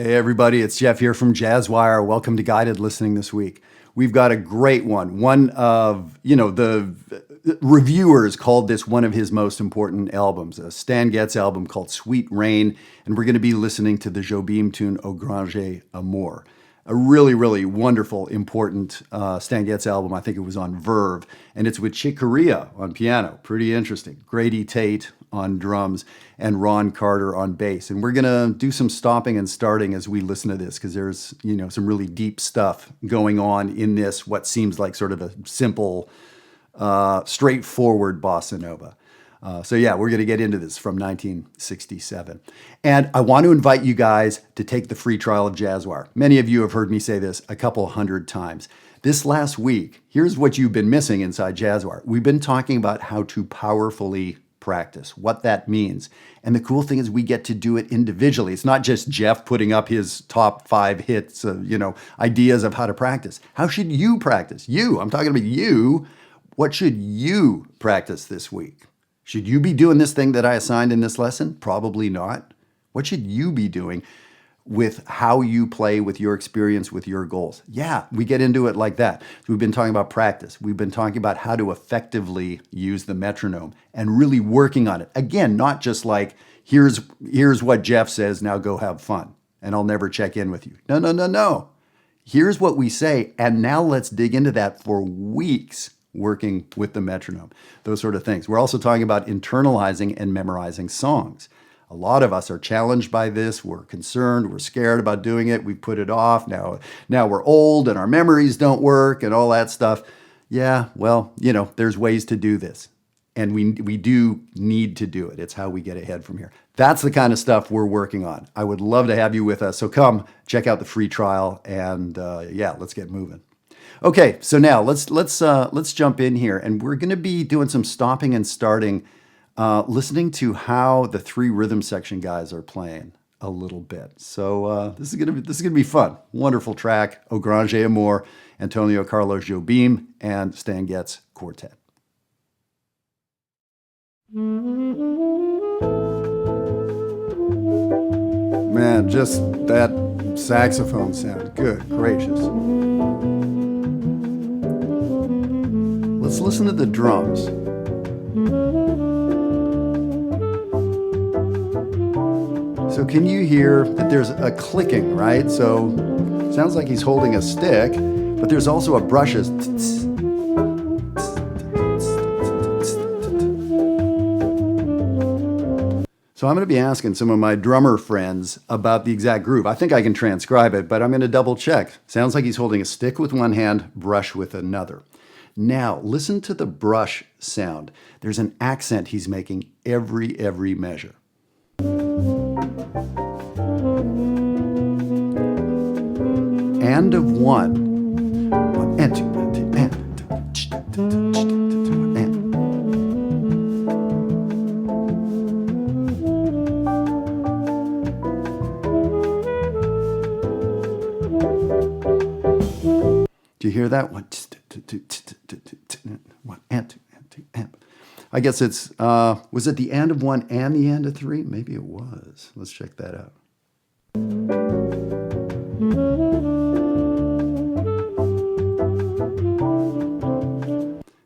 Hey everybody, it's Jeff here from Jazzwire. Welcome to Guided Listening this week. We've got a great one. One of, the reviewers called this one of his most important albums, a Stan Getz album called Sweet Rain, and we're going to be listening to the Jobim tune Au Grande, Amor. A really, really wonderful, important Stan Getz album. I think it was on Verve, and it's with Chick Corea on piano. Pretty interesting. Grady Tate on drums, and Ron Carter on bass. And we're gonna do some stopping and starting as we listen to this, because there's some really deep stuff going on in this, what seems like sort of a simple, straightforward bossa nova. So yeah, we're gonna get into this from 1967. And I want to invite you guys to take the free trial of Jazzwire. Many of you have heard me say this a couple hundred times. This last week, here's what you've been missing inside Jazzwire. We've been talking about how to powerfully practice, what that means. And the cool thing is we get to do it individually. It's not just Jeff putting up his top 5 hits, ideas of how to practice. How should you practice? You, I'm talking about you. What should you practice this week? Should you be doing this thing that I assigned in this lesson? Probably not. What should you be doing with how you play, with your experience, with your goals? Yeah, we get into it like that. So we've been talking about practice. We've been talking about how to effectively use the metronome and really working on it. Again, not just like, here's what Jeff says, now go have fun, and I'll never check in with you. No. Here's what we say, and now let's dig into that for weeks, working with the metronome, those sort of things. We're also talking about internalizing and memorizing songs. A lot of us are challenged by this. We're concerned. We're scared about doing it. We put it off. Now we're old and our memories don't work and all that stuff. Yeah, well, there's ways to do this. And we do need to do it. It's how we get ahead from here. That's the kind of stuff we're working on. I would love to have you with us. So come check out the free trial and let's get moving. Okay, so now let's jump in here, and we're going to be doing some stopping and starting, listening to how the 3 rhythm section guys are playing a little bit. So this is gonna be fun. Wonderful track, Au Grande, Amor, Antoniuk, Carlos Jobim, and Stan Getz Quartet. Man, just that saxophone sound. Good gracious. Let's listen to the drums. So can you hear that there's a clicking, right? So it sounds like he's holding a stick, but there's also a brushes. So I'm going to be asking some of my drummer friends about the exact groove. I think I can transcribe it, but I'm going to double check. Sounds like he's holding a stick with one hand, brush with another. Now, listen to the brush sound. There's an accent he's making every measure. And of one. One and two, and two, and. Do you hear that? One and two, and two, and. I guess it's, was it the end of 1 and the end of 3? Maybe it was. Let's check that out.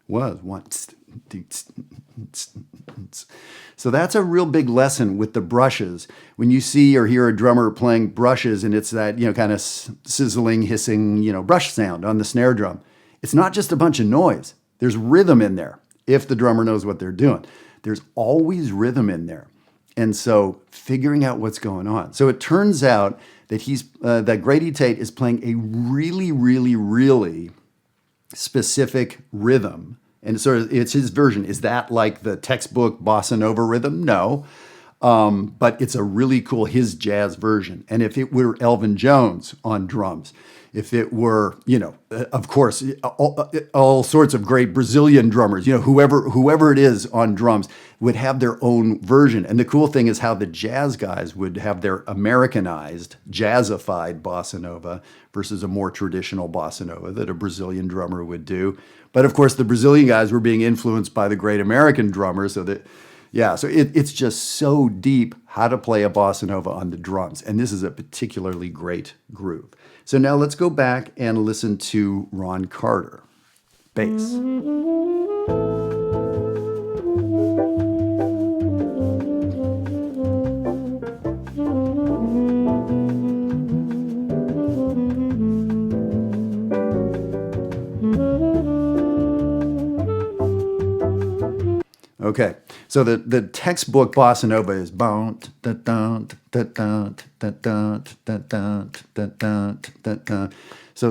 Was 1. So that's a real big lesson with the brushes. When you see or hear a drummer playing brushes and it's that, kind of sizzling, hissing, brush sound on the snare drum, it's not just a bunch of noise. There's rhythm in there. If the drummer knows what they're doing, there's always rhythm in there. And so figuring out what's going on. So it turns out that that Grady Tate is playing a really, really, really specific rhythm. And so it's his version. Is that like the textbook bossa nova rhythm? No. But it's a really cool, his jazz version. And if it were Elvin Jones on drums, if it were, of course, all sorts of great Brazilian drummers, whoever it is on drums would have their own version. And the cool thing is how the jazz guys would have their Americanized, jazzified bossa nova versus a more traditional bossa nova that a Brazilian drummer would do. But of course, the Brazilian guys were being influenced by the great American drummers, so that, Yeah, so it's just so deep how to play a bossa nova on the drums. And this is a particularly great groove. So now let's go back and listen to Ron Carter. Bass. Okay, so the textbook bossa nova is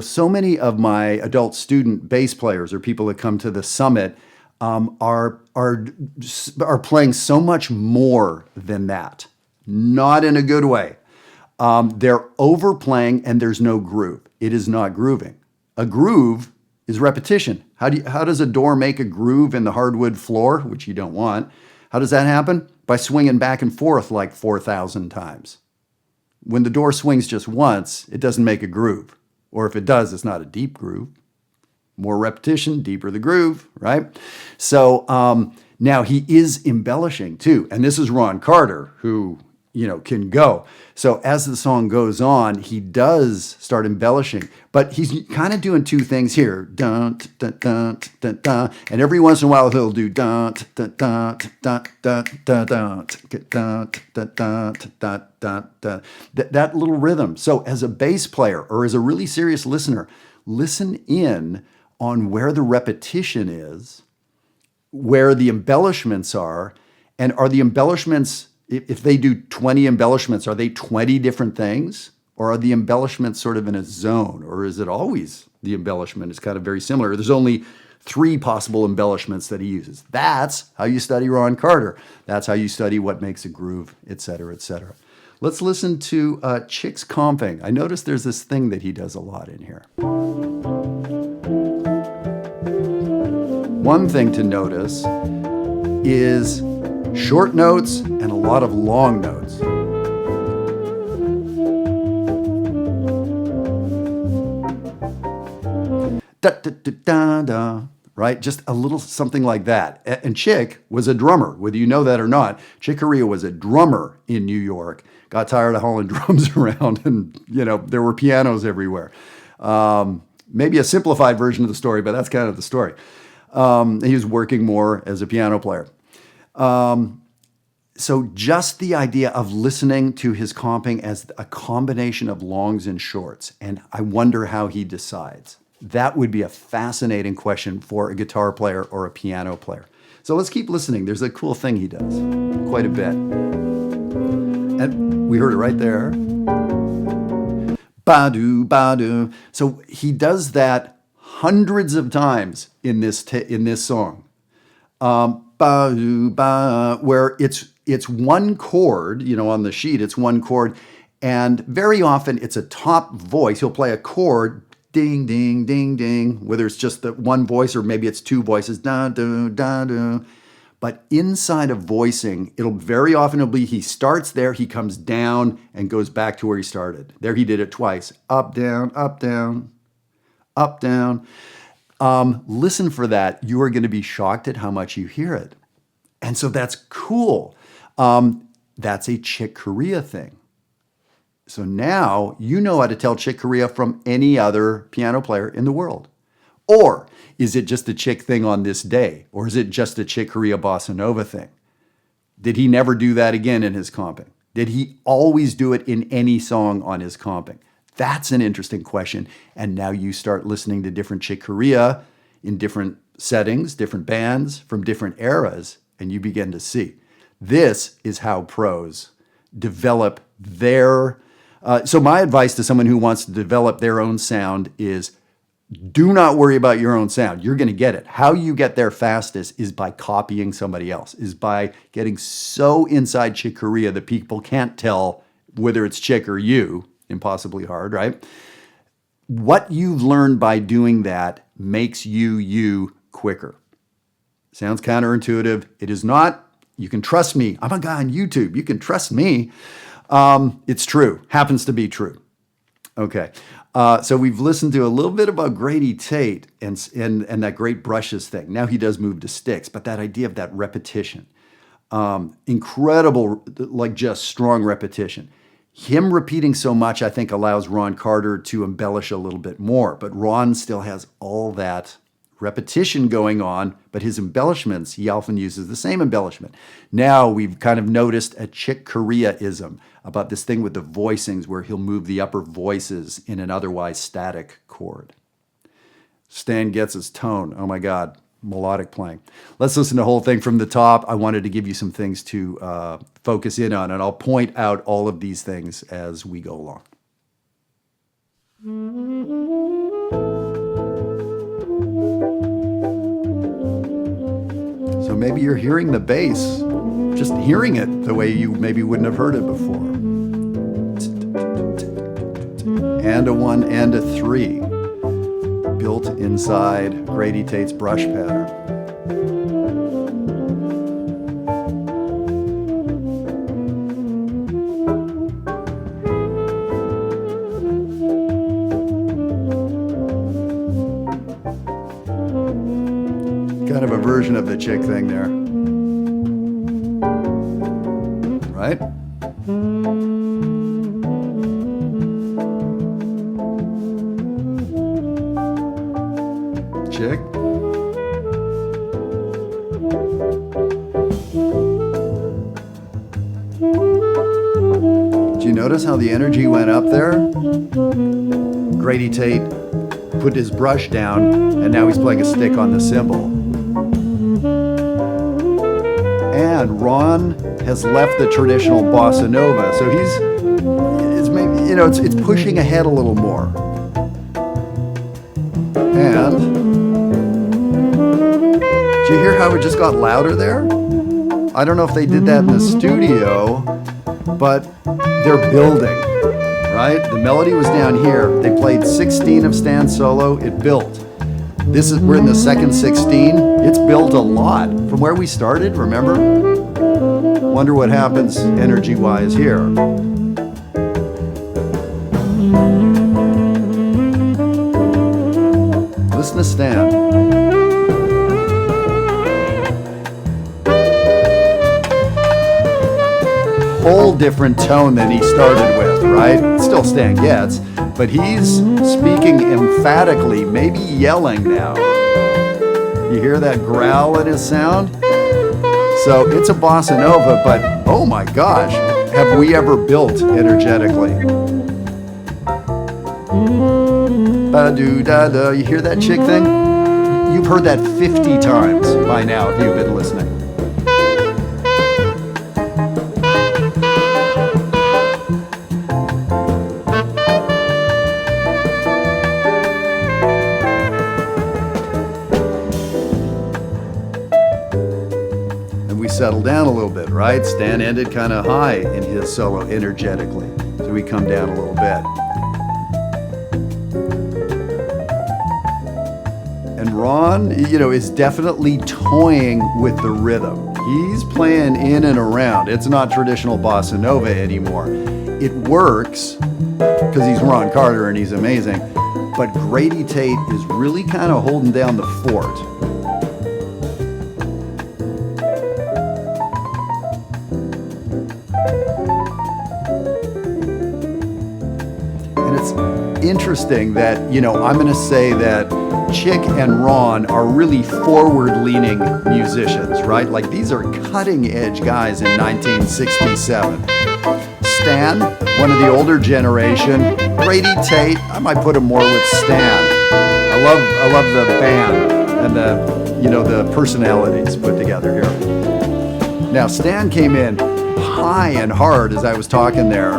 so many of my adult student bass players or people that come to the summit are playing so much more than that. Not in a good way. They're overplaying and there's no groove. It is not grooving. A groove is repetition. How does a door make a groove in the hardwood floor, which you don't want? How does that happen? By swinging back and forth like 4,000 times. When the door swings just once, it doesn't make a groove. Or if it does, it's not a deep groove. More repetition, deeper the groove, right? So now he is embellishing too. And this is Ron Carter, who can go. So as the song goes on, he does start embellishing, but he's kind of doing two things here. Dun, dun, dun, dun, dun, and every once in a while he'll do dun, dun, dun, dun, dun, dun, dun, dun, dun, dun, dun, dun. That little rhythm. So as a bass player or as a really serious listener, listen in on where the repetition is, where the embellishments are, and are the embellishments, if they do 20 embellishments, are they 20 different things? Or are the embellishments sort of in a zone? Or is it always the embellishment is kind of very similar? There's only 3 possible embellishments that he uses. That's how you study Ron Carter. That's how you study what makes a groove, et cetera, et cetera. Let's listen to Chick's comping. I noticed there's this thing that he does a lot in here. One thing to notice is short notes and a lot of long notes. Da, da, da, da, da, right? Just a little something like that. And Chick was a drummer, whether you know that or not. Chick Corea was a drummer in New York, got tired of hauling drums around, and there were pianos everywhere. Maybe a simplified version of the story, but that's kind of the story. He was working more as a piano player. So just the idea of listening to his comping as a combination of longs and shorts, and I wonder how he decides. That would be a fascinating question for a guitar player or a piano player. So let's keep listening. There's a cool thing he does, quite a bit. And we heard it right there. Ba-do, ba-do. So he does that hundreds of times in this song. Ba-do, ba, where it's one chord, on the sheet, it's one chord. And very often it's a top voice. He'll play a chord, ding, ding, ding, ding, whether it's just the one voice or maybe it's 2 voices, da-do, da-do. But inside of voicing, it'll be he starts there, he comes down and goes back to where he started. There he did it twice. Up, down, up, down, up, down. Listen for that. You are going to be shocked at how much you hear it. And so that's cool. That's a Chick Corea thing. So now you know how to tell Chick Corea from any other piano player in the world. Or is it just a Chick thing on this day? Or is it just a Chick Corea bossa nova thing? Did he never do that again in his comping? Did he always do it in any song on his comping? That's an interesting question. And now you start listening to different Chick Corea in different settings, different bands from different eras, and you begin to see. This is how pros develop their... so my advice to someone who wants to develop their own sound is do not worry about your own sound. You're going to get it. How you get there fastest is by copying somebody else, is by getting so inside Chick Corea that people can't tell whether it's Chick or you. Impossibly hard, right? What you've learned by doing that makes you quicker. Sounds counterintuitive. It is not. You can trust me. I'm a guy on YouTube. You can trust me. It's true. Happens to be true. Okay. So we've listened to a little bit about Grady Tate and that great brushes thing. Now he does move to sticks, but that idea of that repetition. Incredible, like just strong repetition. Him repeating so much, I think, allows Ron Carter to embellish a little bit more. But Ron still has all that repetition going on, but his embellishments, he often uses the same embellishment. Now we've kind of noticed a Chick Corea-ism about this thing with the voicings where he'll move the upper voices in an otherwise static chord. Stan Getz's tone, oh my God, melodic playing. Let's listen to the whole thing from the top. I wanted to give you some things to focus in on, and I'll point out all of these things as we go along. So maybe you're hearing the bass, just hearing it the way you maybe wouldn't have heard it before. And a 1 and a 3, built inside Grady Tate's brush pattern. Kind of a version of the Chick thing there, right? Chick. Did you notice how the energy went up there? Grady Tate put his brush down, and now he's playing a stick on the cymbal. And Ron has left the traditional bossa nova, so it's maybe, you know, it's pushing ahead a little more. And did you hear how it just got louder there? I don't know if they did that in the studio, but they're building, right? The melody was down here. They played 16 of Stan's solo. It built. We're in the second 16. It's built a lot from where we started, remember? Wonder what happens energy-wise here. Listen to Stan. Whole different tone than he started with, right? Still Stan Getz, but he's speaking emphatically, maybe yelling now. You hear that growl in his sound? So it's a bossa nova, but oh my gosh, have we ever built energetically? Ba-do-da-da, you hear that Chick thing? You've heard that 50 times by now if you've been listening. Settle down a little bit, right? Stan ended kind of high in his solo energetically, so we come down a little bit. And Ron, you know, is definitely toying with the rhythm. He's playing in and around. It's not traditional bossa nova anymore. It works because he's Ron Carter and he's amazing, but Grady Tate is really kind of holding down the fort. Interesting that, you know, I'm going to say that Chick and Ron are really forward-leaning musicians, right? Like, these are cutting-edge guys in 1967. Stan, one of the older generation. Grady Tate, I might put him more with Stan. I love the band and the personalities put together here. Now, Stan came in high and hard as I was talking there.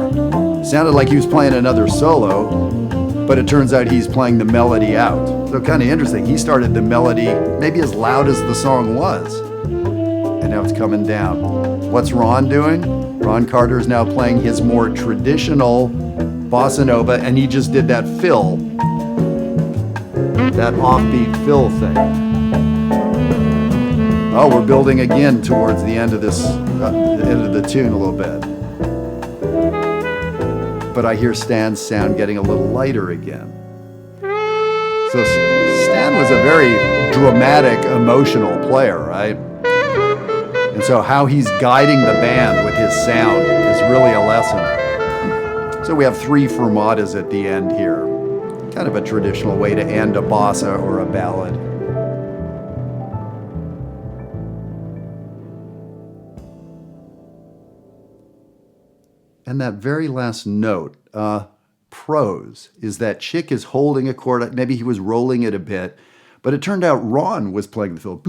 Sounded like he was playing another solo, but it turns out he's playing the melody out. So kind of interesting. He started the melody maybe as loud as the song was, and now it's coming down. What's Ron doing? Ron Carter is now playing his more traditional bossa nova, and he just did that fill, that offbeat fill thing. Oh, we're building again towards the end of this, the end of the tune a little bit. But I hear Stan's sound getting a little lighter again. So Stan was a very dramatic, emotional player, right? And so how he's guiding the band with his sound is really a lesson. So we have 3 fermatas at the end here. Kind of a traditional way to end a bossa or a ballad. And that very last note, prose, is that Chick is holding a chord. Maybe he was rolling it a bit, but it turned out Ron was playing the fill.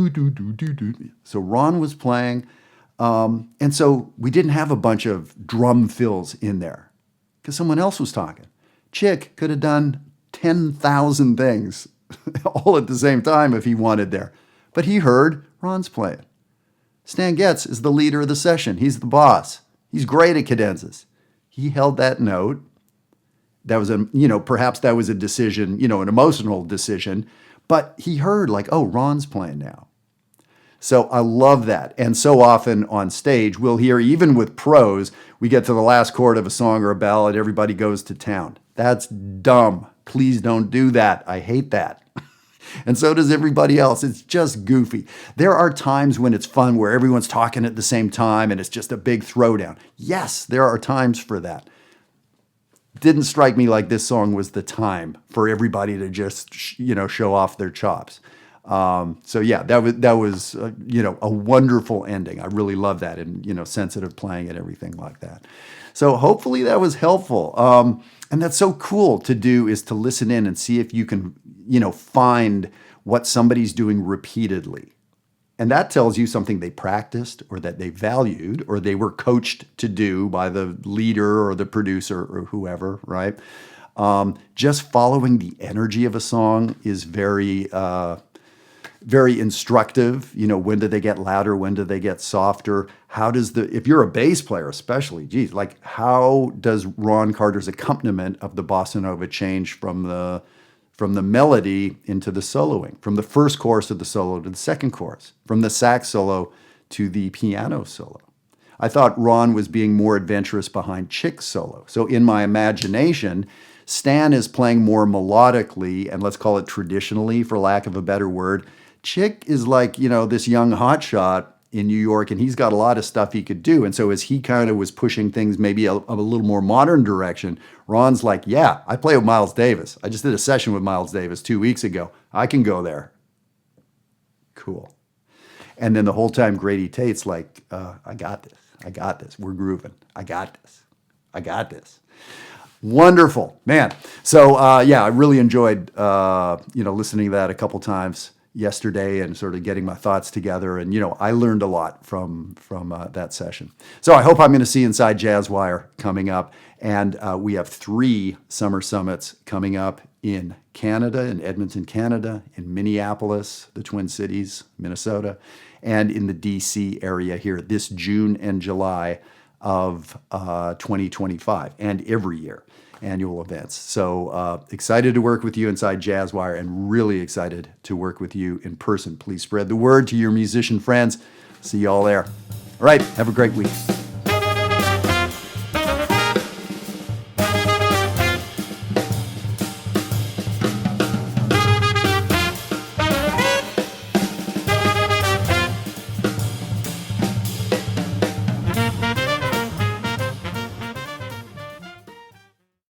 So Ron was playing, and so we didn't have a bunch of drum fills in there because someone else was talking. Chick could have done 10,000 things all at the same time if he wanted there, but he heard Ron's playing. Stan Getz is the leader of the session. He's the boss. He's great at cadenzas. He held that note. That was perhaps that was a decision, an emotional decision, but he heard like, oh, Ron's playing now. So I love that. And so often on stage, we'll hear, even with prose, we get to the last chord of a song or a ballad, everybody goes to town. That's dumb. Please don't do that. I hate that. And so does everybody else. It's just goofy. There are times when it's fun where everyone's talking at the same time and it's just a big throwdown. Yes, there are times for that. Didn't strike me like this song was the time for everybody to just, show off their chops. So yeah, that was a wonderful ending. I really love that, and sensitive playing and everything like that. So hopefully that was helpful. And that's so cool to do, is to listen in and see if you can find what somebody's doing repeatedly. And that tells you something they practiced or that they valued or they were coached to do by the leader or the producer or whoever, right? Just following the energy of a song is very, very instructive. When do they get louder? When do they get softer? If you're a bass player especially, geez, like how does Ron Carter's accompaniment of the bossa nova change from the melody into the soloing, from the first chorus of the solo to the second chorus, from the sax solo to the piano solo? I thought Ron was being more adventurous behind Chick's solo. So in my imagination, Stan is playing more melodically, and let's call it traditionally, for lack of a better word. Chick is like, this young hotshot in New York, and he's got a lot of stuff he could do. And so as he kind of was pushing things maybe a little more modern direction, Ron's like, yeah, I play with Miles Davis. I just did a session with Miles Davis 2 weeks ago. I can go there. Cool. And then the whole time Grady Tate's like, I got this. I got this. We're grooving. I got this. I got this. Wonderful, man. So I really enjoyed listening to that a couple times yesterday and sort of getting my thoughts together. And I learned a lot from that session. So I hope I'm going to see Inside Jazzwire coming up. And we have 3 summer summits coming up in Canada, in Edmonton, Canada, in Minneapolis, the Twin Cities, Minnesota, and in the DC area here this June and July of 2025, and every year, annual events. So excited to work with you inside Jazzwire, and really excited to work with you in person. Please spread the word to your musician friends. See you all there. All right, have a great week.